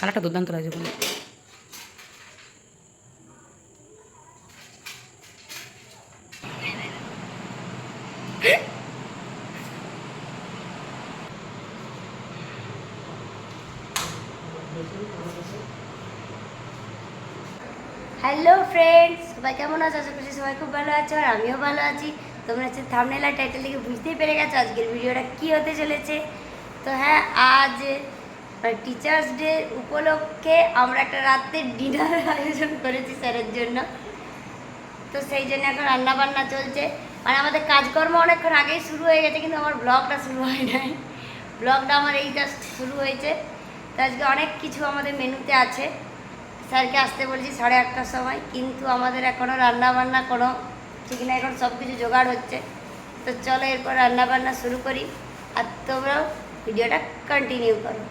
কালারটা দুর্দান্ত লাগছে বলে। হ্যালো ফ্রেন্ডস, সবাই কেমন আছো? আশা করছি সবাই খুব ভালো আছো, আর আমিও ভালো আছি। তোমরা হচ্ছে থাম্বনেল আর টাইটেল দেখে বুঝতেই পেরে গেছো আজকের ভিডিওটা কী হতে চলেছে। তো হ্যাঁ, আজ টিচার্স ডে উপলক্ষে আমরা একটা রাতের ডিনারের আয়োজন করেছি স্যারের জন্য। তো সেই জন্য এখন রান্নাবান্না চলছে, মানে আমাদের কাজকর্ম অনেকক্ষণ আগেই শুরু হয়ে গেছে, কিন্তু আমার ব্লগটা শুরু হয় নাই। ব্লগটা আমার এই জাস্ট শুরু হয়েছে। তো আজকে অনেক কিছু আমাদের মেনুতে আছে। স্যারকে আসতে বলেছি 8:30টার সময়, কিন্তু আমাদের এখনও রান্নাবান্না কোনো ঠিক না, এখন সব কিছু জোগাড় হচ্ছে। তো চলো এরপর রান্নাবান্না শুরু করি, আর তোমরাও ভিডিওটা কন্টিনিউ করো।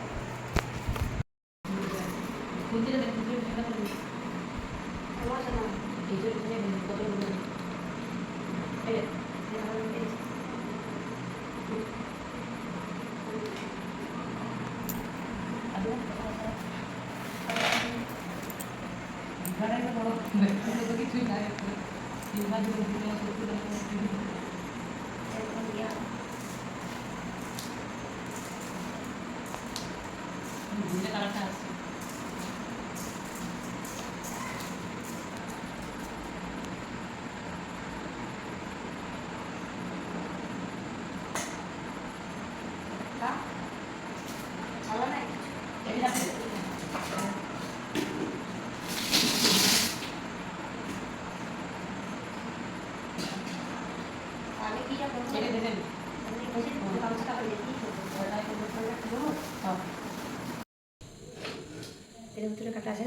কাটা আছে,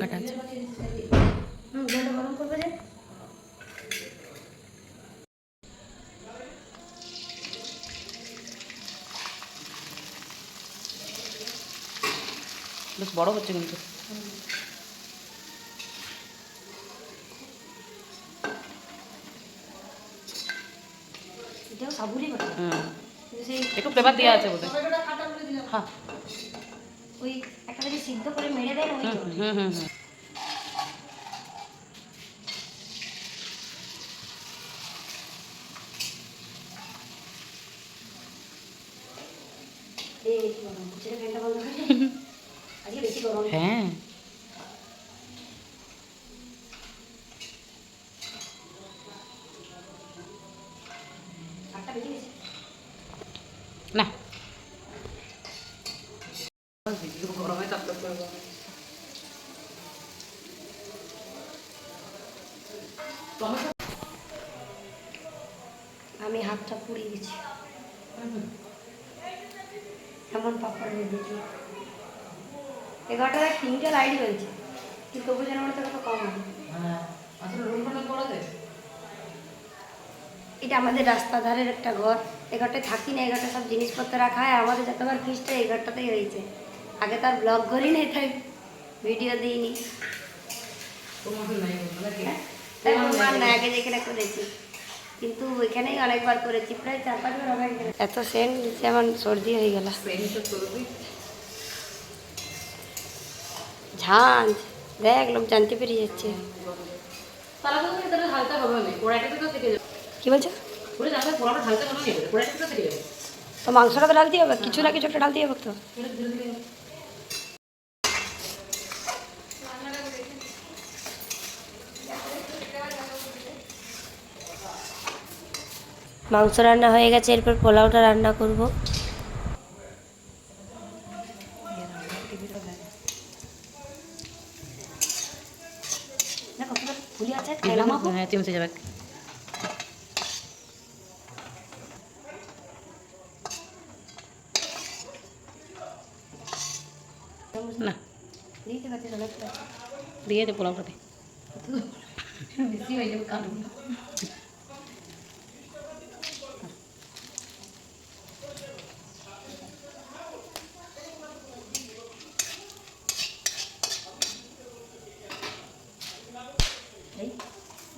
কাটা আছে। গরম করবে যে বেশ বড় হচ্ছে কিন্তু। এটাও সাবুরই কথা। একটু ফ্লেভার দেওয়া আছে বোধহয়। হ্যাঁ, ওই একটা যদি সিদ্ধ করে মেরে দেন ওই হ্যাঁ। না, আমি হাতটা পুড়িয়ে গেছি, এমন পাপড় রেখেছি। 11টায় 3টে লাইট হয়েছে, কিন্তু তবু যেন মনে হচ্ছে কত কম হয়। এটা আমাদের রাস্তা ধারের একটা ঘর। এই ঘরটায় থাকি না, এই ঘরটা সব জিনিসপত্র রাখা হয়। আমাদের যতবার ফিস্টটা এই ঘরটাতেই হয়েছে। আগে তার ব্লগ করি না, তাই ভিডিও দিইনি। তোমার না, আগে যেখানে করেছি, কিন্তু ওইখানেই অনেকবার করেছি, প্রায় 4-5বার হবে। এত সেন্ট যেমন সর্দি হয়ে গেল। ঝাঁঝ দেখ, লোক জানতে পেরে যাচ্ছে। কি বলছো? তো মাংসটা তো ঢালতে হবে, কিছু না কিছু একটা ঢালতে হবে তো। মাংস রান্না হয়ে গেছে, এরপর পোলাওটা রান্না করব। হ্যাঁ, চিমসে যাবে। না, দিয়ে দে পোলাওটাতে।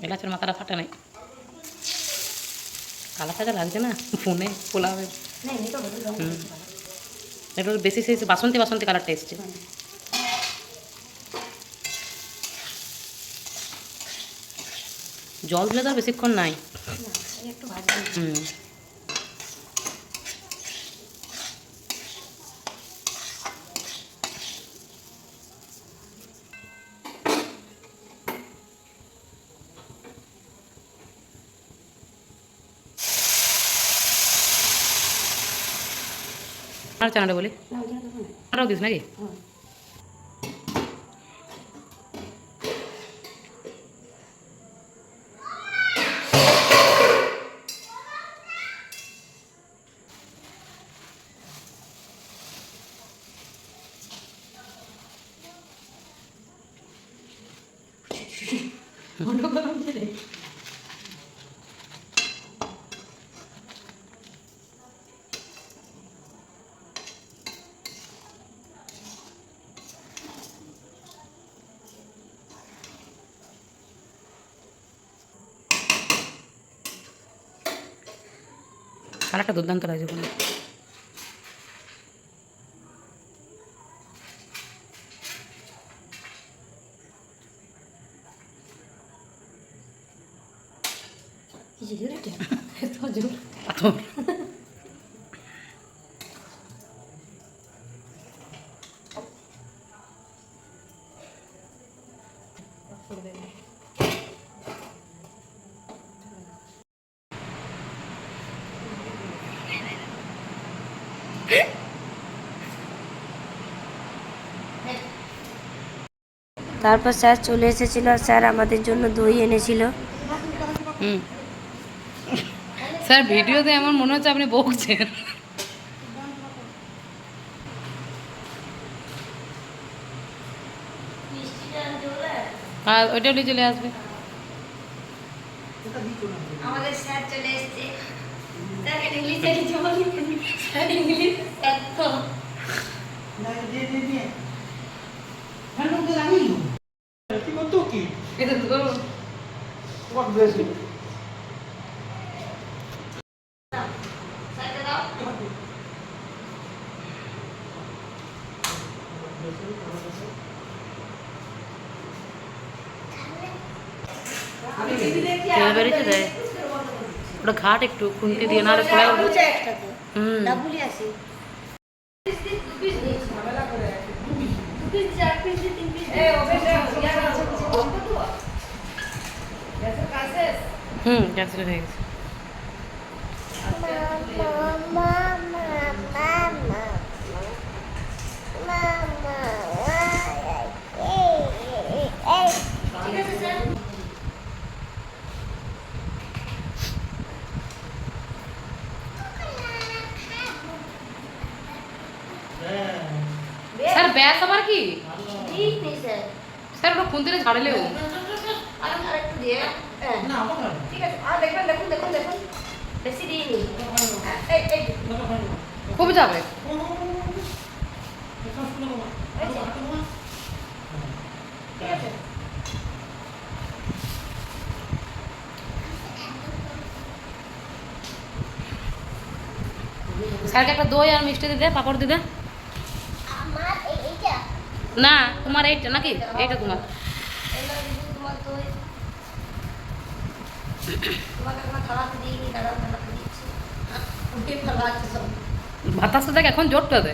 এলাচের মাথাটা ফাটে নাই, কালা সাজা লাগছে না ফোনে পোলাও। একটু বেশি সেই বাসন্তী বাসন্তী কালারটা এসছে। জল দিলে তো আর বেশিক্ষণ নাই। না, এই একটু ভাজা হুম। আর চানাটা বলি, না ওই জন্য দেবো না। আরও দিস নাকি? হুম। কালারটা দুর্দান্ত লাগছে কোনো। কি জোর এটা? এত জোর। পাথর। তারপর স্যার চলে এসেছিল, স্যার আমাদের জন্য দই এনেছিল। হুম। স্যার ভিডিওতে এমন মনে হচ্ছে আপনি বকছেন। আর ওইটা নিয়ে চলে আসবে। আমাদের স্যার চলে এসেছে। স্যার ইংলিশে কিছু বলি, স্যার ইংলিশ এত এটা তো করো। স্যারকে দাও। তেল বেরিয়েছে দেয় ওটা ঘাট একটু খুন্তি দিয়ে না পড়ে বুঝে একটা তো হুম। ডাবুলি আসি। হুম ক্যান্সেল হয়ে গেছে। ঠিক আছে স্যার। স্যার ব্যাস আবার কি? ঠিক নেই স্যার। স্যার ওটা খুন্তিতে ঝাড়লেও আর একটু দিয়ে হ্যাঁ। ঠিক আছে। আর দেখবেন, দেখুন দেখুন দেখুন বেশি দিইনি। এই এই খুব যাবে। ঠিক আছে। স্যারকে একটা দই আর মিষ্টি দিদে, পাপড় দিদে। আমার এইটা না তোমার এইটা নাকি? এইটা তোমার। এগুলো দিদি তোমার দই। তোমাকে কোনো খাওয়াতে দিইনি, দাঁড়াও খাওয়াতে দিচ্ছি। ওই ভালো আছে সব। বাতাসটা দেখ এখন জোরটা দে।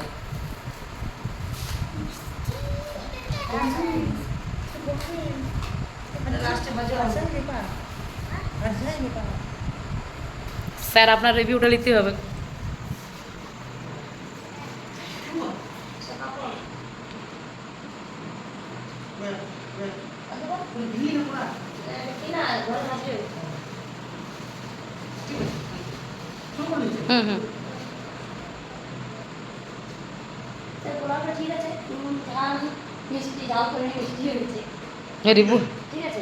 লাস্টে বাজে আছে। স্যার আপনার রিভিউটা লিখতে হবে। হুম হুম। ঠিক আছে। ঝাল মিষ্টি ঝাল করে মিষ্টি হয়েছে। রিভিউ ঠিক আছে।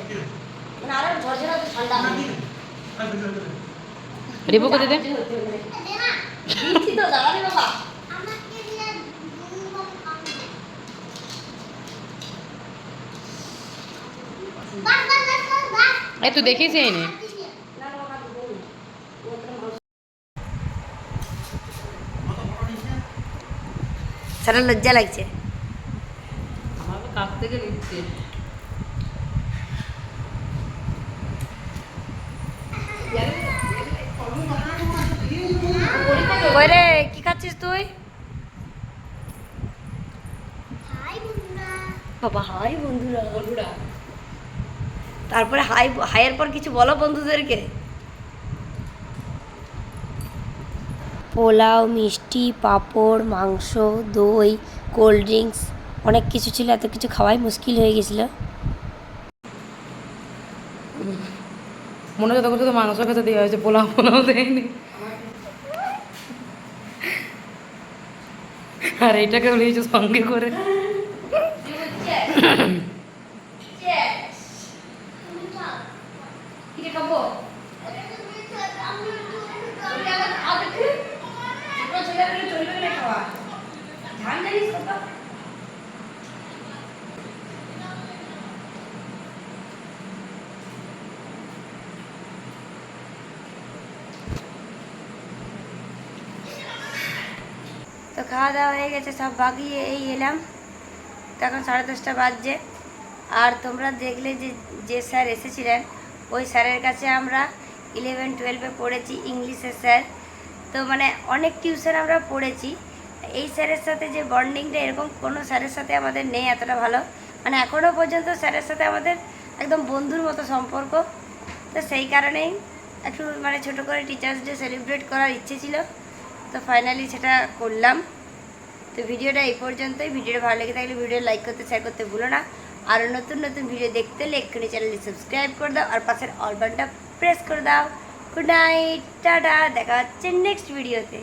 মানে আরো ঝরঝরা ঠান্ডা হবে। রিভিউকে দিদে। দিচ্ছি তো দাঁড়াবে বাবা। এই তুই দেখিস এই নে। সারা লজ্জা লাগছে। আমার কাছ থেকে নিচ্ছে। কই রে কি খাচ্ছিস তুই? বাবা হাই বন্ধুরা। তারপরে হাইয়ের পর কিছু বলো বন্ধুদেরকে। পোলাও, মিষ্টি, পাঁপড়, মাংস, দই, কোল্ড ড্রিঙ্কস অনেক কিছু ছিল। এত কিছু খাওয়াই মুশকিল হয়ে গেছিলো। মনে হচ্ছে তখন শুধু মাংস খেতে দেওয়া হয়েছে, পোলাও দেয়নি। আর এইটাকে বলেছে সঙ্গে করে। তো খাওয়া দাওয়া হয়ে গেছে, সব বাগিয়ে এই এলাম। তো এখন 10:30 বাজছে। আর তোমরা দেখলে যে স্যার এসেছিলেন, ওই স্যারের কাছে আমরা 11-12-এ পড়েছি, ইংলিশের স্যার। তো মানে অনেক টিউশন আমরা পড়েছি। এই স্যারের সাথে যে বন্ডিংটা, এরকম কোনো স্যারের সাথে আমাদের নেই এতটা ভালো। মানে এখনও পর্যন্ত স্যারের সাথে আমাদের একদম বন্ধুর মতো সম্পর্ক। তো সেই কারণেই একটু মানে ছোটো করে টিচার্স ডে সেলিব্রেট করার ইচ্ছে ছিল। তো ফাইনালি সেটা করলাম। তো ভিডিওটা এই পর্যন্তই। ভিডিওটা ভালো লেগে থাকলে ভিডিও লাইক করতে, শেয়ার করতে ভুলো না। আরও নতুন নতুন ভিডিও দেখতে হলে এক্ষুনি চ্যানেলটি সাবস্ক্রাইব করে দাও, আর পাশের অল বাটনটা প্রেস করে দাও। গুড নাইট, টাটা, দেখা হচ্ছে নেক্সট ভিডিওতে।